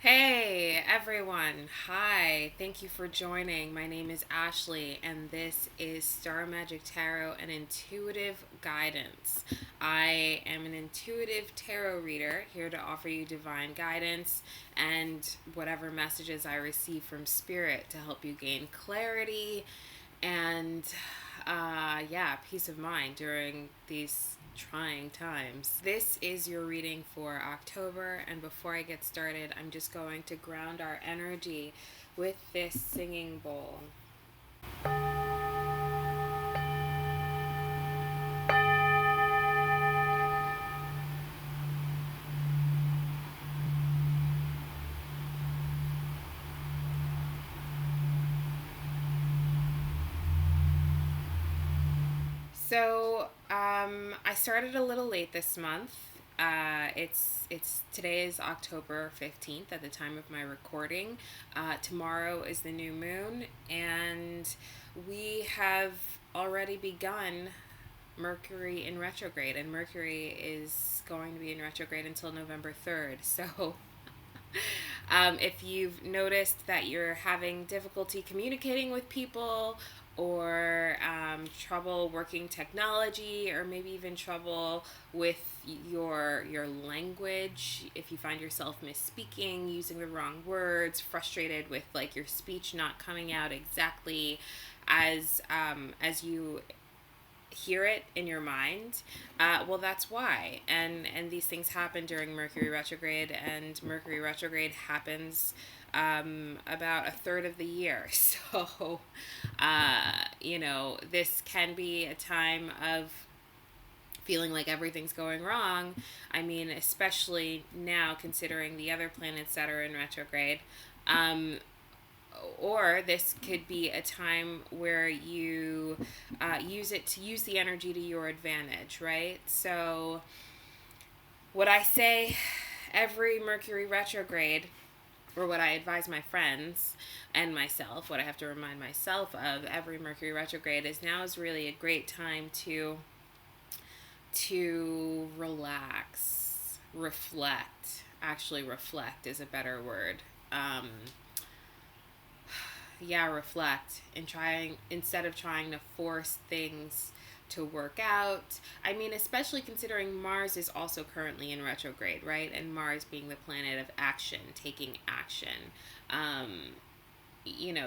Hey everyone, hi, thank you for joining. My name is Ashley, and this is Star Magic Tarot and Intuitive Guidance. I am an intuitive tarot reader here to offer you divine guidance and whatever messages I receive from Spirit to help you gain clarity and peace of mind during these trying times. This is your reading for October, and before I get started, I'm just going to ground our energy with this singing bowl. I started a little late this month. It's today is October 15th at the time of my recording. Tomorrow is the new moon, and we have already begun Mercury in retrograde, and Mercury is going to be in retrograde until November 3rd. So if you've noticed that you're having difficulty communicating with people, or trouble working technology, or maybe even trouble with your language, if you find yourself misspeaking, using the wrong words, frustrated with like your speech not coming out exactly as you hear it in your mind, well, that's why. And these things happen during Mercury retrograde, and Mercury retrograde happens about a third of the year. So, this can be a time of feeling like everything's going wrong. I mean, especially now considering the other planets that are in retrograde. Or this could be a time where you use the energy to your advantage, right? So, what I say every Mercury retrograde, or what I advise my friends and myself, what I have to remind myself of every Mercury retrograde, is now is really a great time to relax, reflect. Actually, reflect is a better word. Reflect, and trying, instead of trying to force things to work out. I mean, especially considering Mars is also currently in retrograde, right? And Mars being the planet of action, taking action.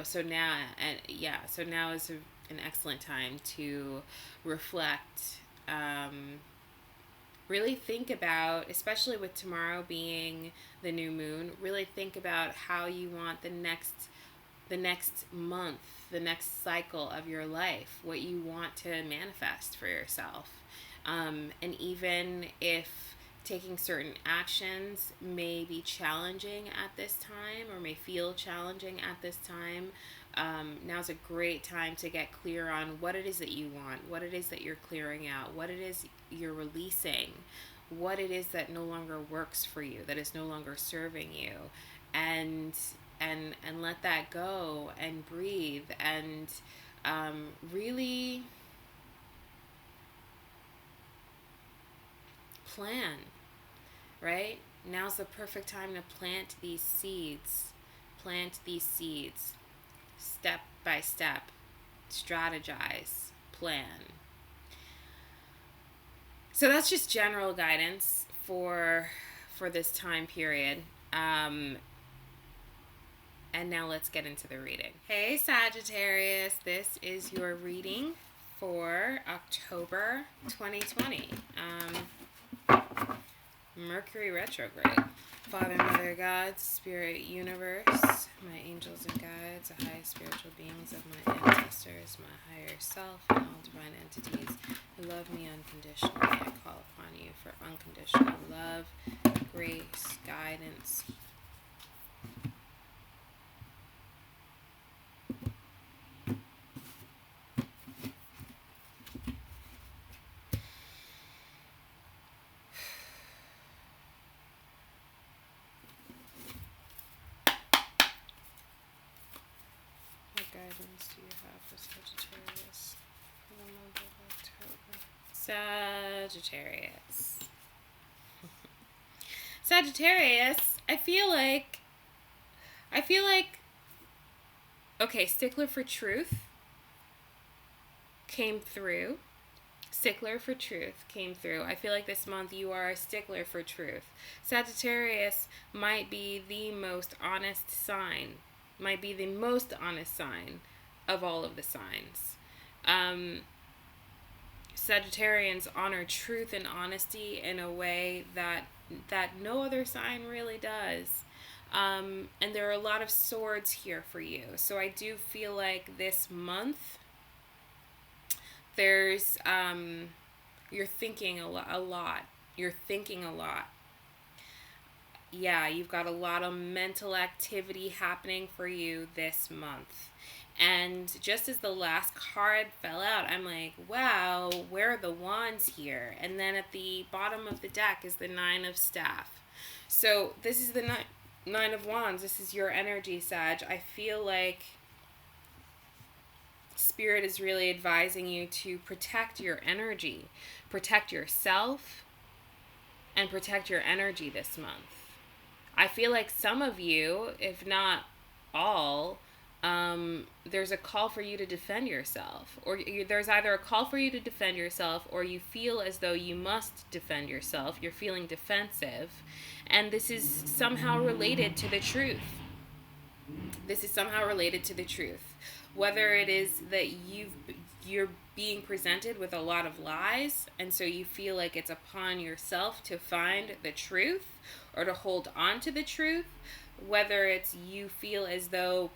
So now is an excellent time to reflect. Really think about, especially with tomorrow being the new moon, really think about how you want the next month, the next cycle of your life, what you want to manifest for yourself. And even if taking certain actions may be challenging at this time, or may feel challenging at this time, now's a great time to get clear on what it is that you want, what it is that you're clearing out, what it is you're releasing, what it is that no longer works for you, that is no longer serving you, and and let that go and breathe, and really plan, right? Now's the perfect time to plant these seeds. Plant these seeds step by step. Strategize, plan. So that's just general guidance for this time period. And now let's get into the reading. Hey Sagittarius, this is your reading for October 2020. Mercury retrograde. Father, Mother, God, Spirit, Universe, my angels and guides, the highest spiritual beings of my ancestors, my higher self, and all divine entities who love me unconditionally, I call upon you for unconditional love, grace, guidance. What guidance do you have for Sagittarius for the month of October? Sagittarius. Sagittarius, I feel like I feel like, okay, Stickler for Truth came through. Stickler for truth came through. I feel like this month you are a stickler for truth. Sagittarius might be the most honest sign, might be the most honest sign of all of the signs. Sagittarians honor truth and honesty in a way that no other sign really does. And there are a lot of swords here for you. So I do feel like this month there's you're thinking a lot. You're thinking a lot. Yeah, you've got a lot of mental activity happening for you this month. And just as the last card fell out, I'm like, wow, where are the wands here? And then at the bottom of the deck is the Nine of Staff. So this is the Nine of Wands. This is your energy, Sag. I feel like Spirit is really advising you to protect your energy, protect yourself, and protect your energy this month. I feel like some of you, if not all, there's a call for you to defend yourself. Or there's either a call for you to defend yourself, or you feel as though you must defend yourself. You're feeling defensive. And this is somehow related to the truth. This is somehow related to the truth. Whether it is that you're being presented with a lot of lies, and so you feel like it's upon yourself to find the truth or to hold on to the truth, whether it's you feel as though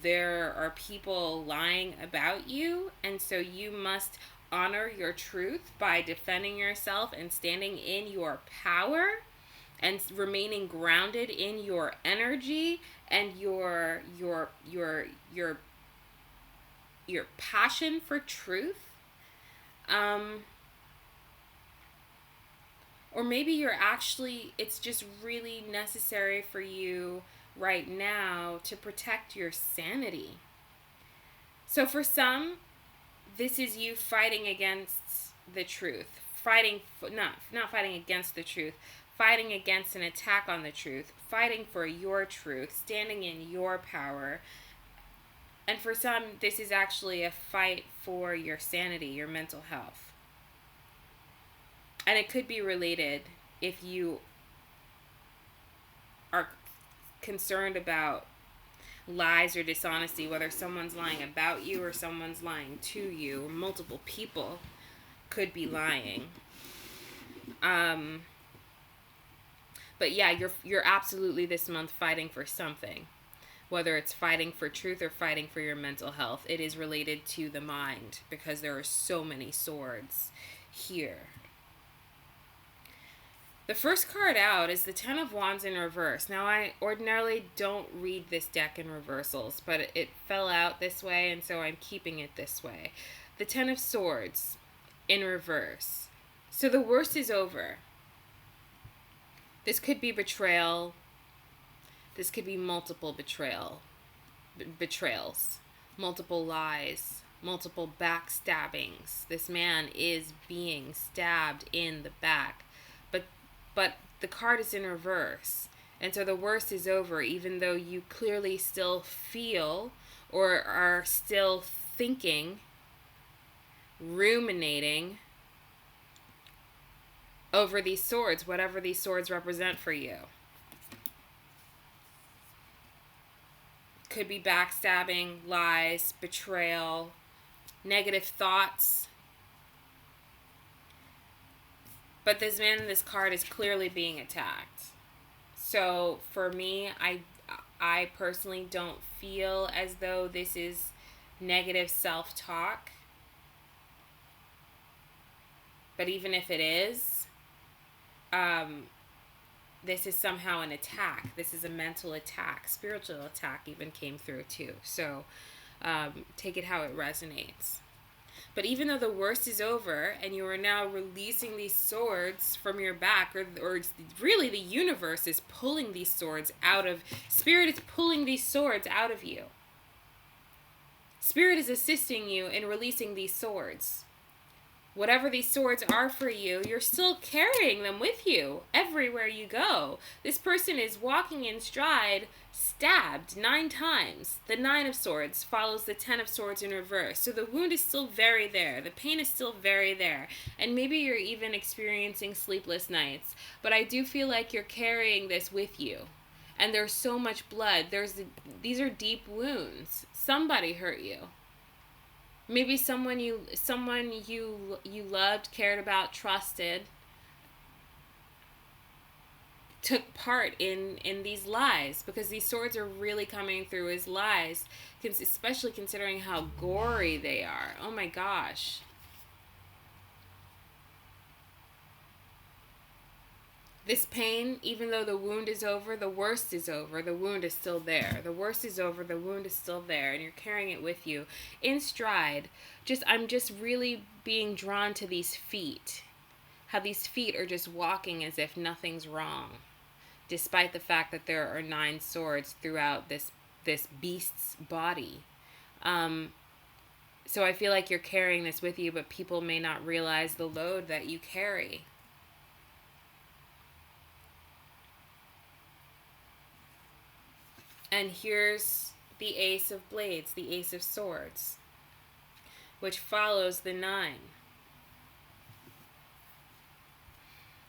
there are people lying about you, and so you must honor your truth by defending yourself and standing in your power and remaining grounded in your energy and your passion for truth. Or maybe it's just really necessary for you right now to protect your sanity. So for some, this is you fighting against the truth. Not fighting against the truth, fighting against an attack on the truth, fighting for your truth, standing in your power. And for some, this is actually a fight for your sanity, your mental health. And it could be related if you are concerned about lies or dishonesty, whether someone's lying about you or someone's lying to you, or multiple people could be lying. But yeah, you're absolutely this month fighting for something. Whether it's fighting for truth or fighting for your mental health, it is related to the mind because there are so many swords here. The first card out is the Ten of Wands in reverse. Now, I ordinarily don't read this deck in reversals, but it fell out this way, and so I'm keeping it this way. The Ten of Swords in reverse. So the worst is over. This could be betrayal. This could be multiple betrayals, multiple lies, multiple backstabbings. This man is being stabbed in the back. But the card is in reverse. And so the worst is over, even though you clearly still feel or are still thinking, ruminating over these swords, whatever these swords represent for you. Could be backstabbing, lies, betrayal, negative thoughts. But this man in this card is clearly being attacked. So for me, I personally don't feel as though this is negative self-talk. But even if it is, this is somehow an attack. This is a mental attack. Spiritual attack even came through too. So take it how it resonates. But even though the worst is over and you are now releasing these swords from your back, or really the universe is pulling these swords out of, Spirit is pulling these swords out of you. Spirit is assisting you in releasing these swords. Whatever these swords are for you, you're still carrying them with you everywhere you go. This person is walking in stride, stabbed 9 times. The 9 of swords follows the 10 of swords in reverse. So the wound is still very there. The pain is still very there. And maybe you're even experiencing sleepless nights. But I do feel like you're carrying this with you. And there's so much blood. These are deep wounds. Somebody hurt you. Maybe someone you loved, cared about, trusted, took part in these lies, because these swords are really coming through as lies, especially considering how gory they are. Oh my gosh. This pain, even though the wound is over, the worst is over, the wound is still there. The worst is over, the wound is still there, and you're carrying it with you in stride. I'm just really being drawn to these feet. How these feet are just walking as if nothing's wrong, despite the fact that there are 9 swords throughout this beast's body. So I feel like you're carrying this with you, but people may not realize the load that you carry. And here's the Ace of Blades, the Ace of Swords, which follows the 9.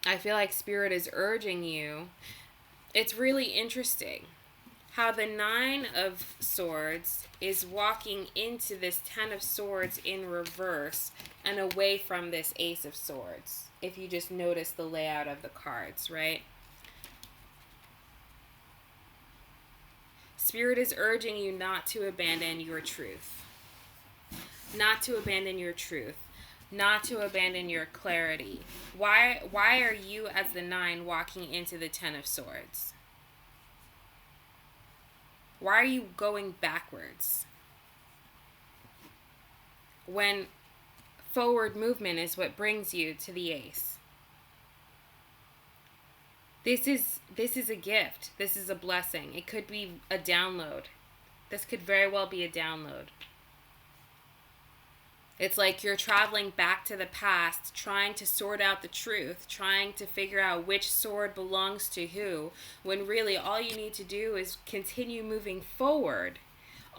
I feel like Spirit is urging you. It's really interesting how the 9 of Swords is walking into this 10 of Swords in reverse and away from this Ace of Swords, if you just notice the layout of the cards, right? Spirit is urging you not to abandon your truth. Not to abandon your truth. Not to abandon your clarity. Why are you as the 9 walking into the 10 of Swords? Why are you going backwards? When forward movement is what brings you to the Ace. This is a gift. This is a blessing. It could be a download. This could very well be a download. It's like you're traveling back to the past, trying to sort out the truth, trying to figure out which sword belongs to who, when really all you need to do is continue moving forward.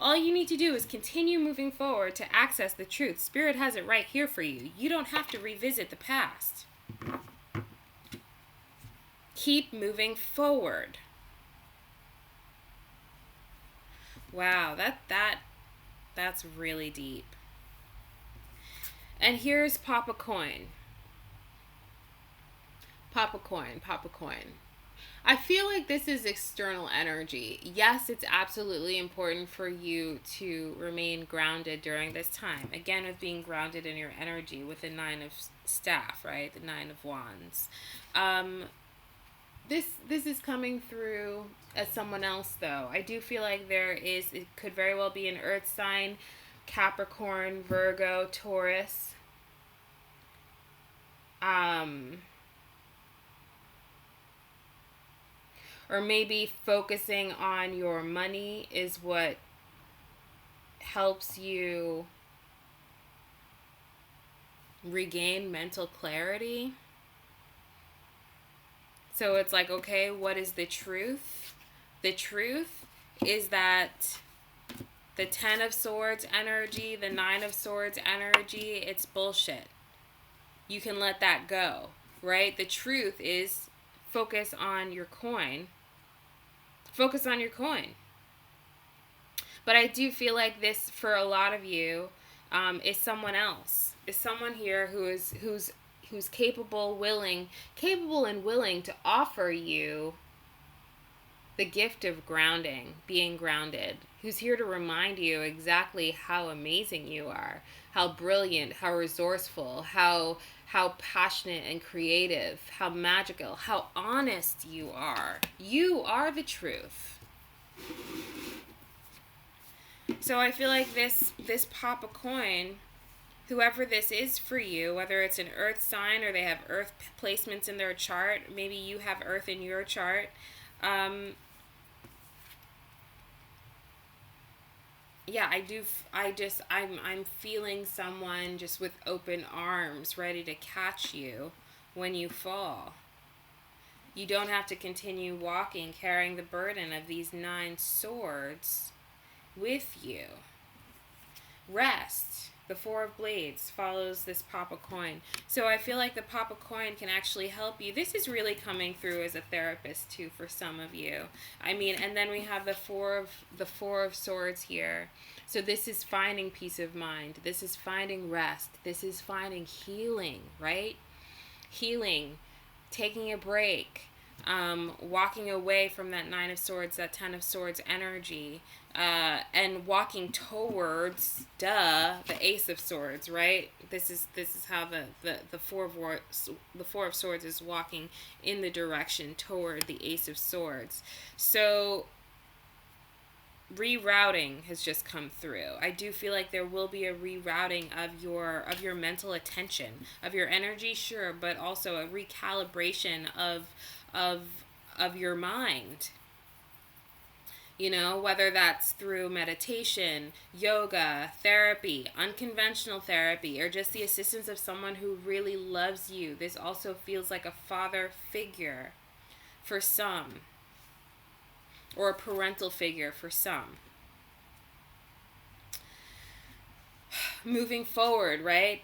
All you need to do is continue moving forward to access the truth. Spirit has it right here for you. You don't have to revisit the past. Keep moving forward. Wow, that's really deep. And here's Pop a Coin. Pop a coin, pop a coin. I feel like this is external energy. Yes, it's absolutely important for you to remain grounded during this time. Again, with being grounded in your energy with the 9 of Staff, right? The 9 of Wands. This is coming through as someone else, though. I do feel like it could very well be an earth sign, Capricorn, Virgo, Taurus. Or maybe focusing on your money is what helps you regain mental clarity. So it's like, okay, what is the truth? The truth is that the 10 of Swords energy, the 9 of Swords energy, it's bullshit. You can let that go, right? The truth is focus on your coin. Focus on your coin. But I do feel like this, for a lot of you, is someone else. Is someone here who's capable and willing to offer you the gift of grounding, being grounded, who's here to remind you exactly how amazing you are, how brilliant, how resourceful, how passionate and creative, how magical, how honest you are. You are the truth. So I feel like this Pop a Coin, whoever this is for you, whether it's an earth sign or they have earth placements in their chart, maybe you have earth in your chart, yeah, I'm feeling someone just with open arms ready to catch you when you fall. You don't have to continue walking carrying the burden of these 9 swords with you. Rest. The Four of Blades follows this pop a coin. So I feel like the pop a coin can actually help you. This is really coming through as a therapist too for some of you. I mean, and then we have the four of swords here. So this is finding peace of mind. This is finding rest. This is finding healing, right? Healing, taking a break, walking away from that Nine of Swords, that Ten of Swords energy, and walking towards, the Ace of Swords, right? This is how the Four of Swords is walking in the direction toward the Ace of Swords. So rerouting has just come through. I do feel like there will be a rerouting of your mental attention, of your energy, sure, but also a recalibration of of your mind. Whether that's through meditation, yoga, therapy, unconventional therapy, or just the assistance of someone who really loves you. This also feels like a father figure for some, or a parental figure for some. Moving forward, right?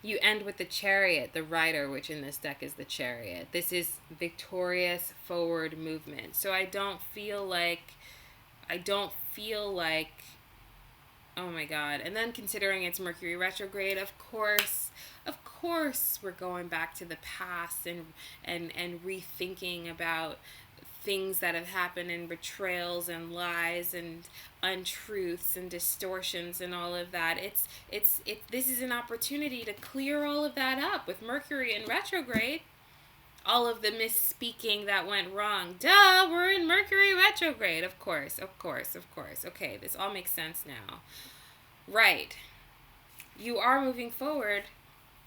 You end with the Chariot, the rider, which in this deck is the Chariot. This is victorious forward movement. So I don't feel like, oh my God. And then considering it's Mercury retrograde, of course we're going back to the past and rethinking about things that have happened, and betrayals and lies and untruths and distortions and all of that. This is an opportunity to clear all of that up with Mercury in retrograde. All of the misspeaking that went wrong. Duh, we're in Mercury retrograde. Of course. Okay, this all makes sense now. Right. You are moving forward,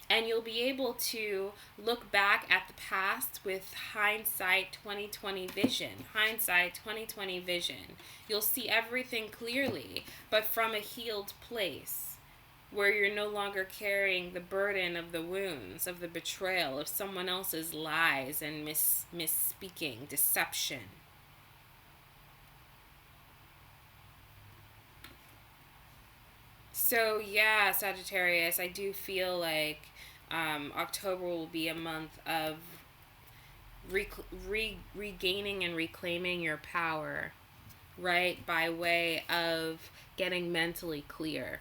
and you'll be able to look back at the past with hindsight 2020 vision. Hindsight 2020 vision. You'll see everything clearly, but from a healed place, where you're no longer carrying the burden of the wounds, of the betrayal, of someone else's lies and misspeaking, deception. So yeah, Sagittarius, I do feel like October will be a month of regaining and reclaiming your power, right? By way of getting mentally clear.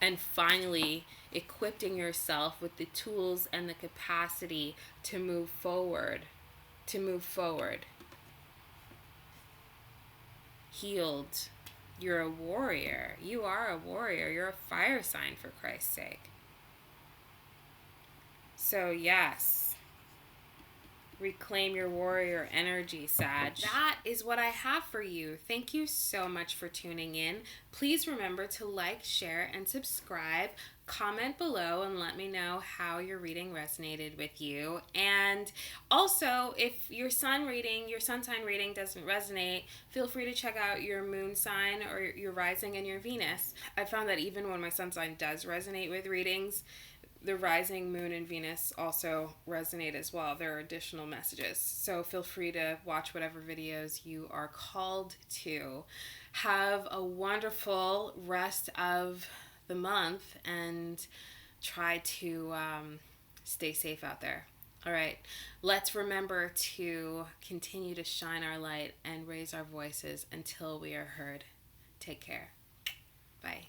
And finally, equipping yourself with the tools and the capacity to move forward. Healed. You're a warrior. You are a warrior. You're a fire sign, for Christ's sake. So, yes. Reclaim your warrior energy, Sag. That is what I have for you. Thank you so much for tuning in. Please remember to like, share, and subscribe. Comment below and let me know how your reading resonated with you. And also, if your sun sign reading doesn't resonate, feel free to check out your moon sign or your rising and your Venus. I found that even when my sun sign does resonate with readings, the rising, moon, and Venus also resonate as well. There are additional messages. So feel free to watch whatever videos you are called to. Have a wonderful rest of the month and try to stay safe out there. All right. Let's remember to continue to shine our light and raise our voices until we are heard. Take care. Bye.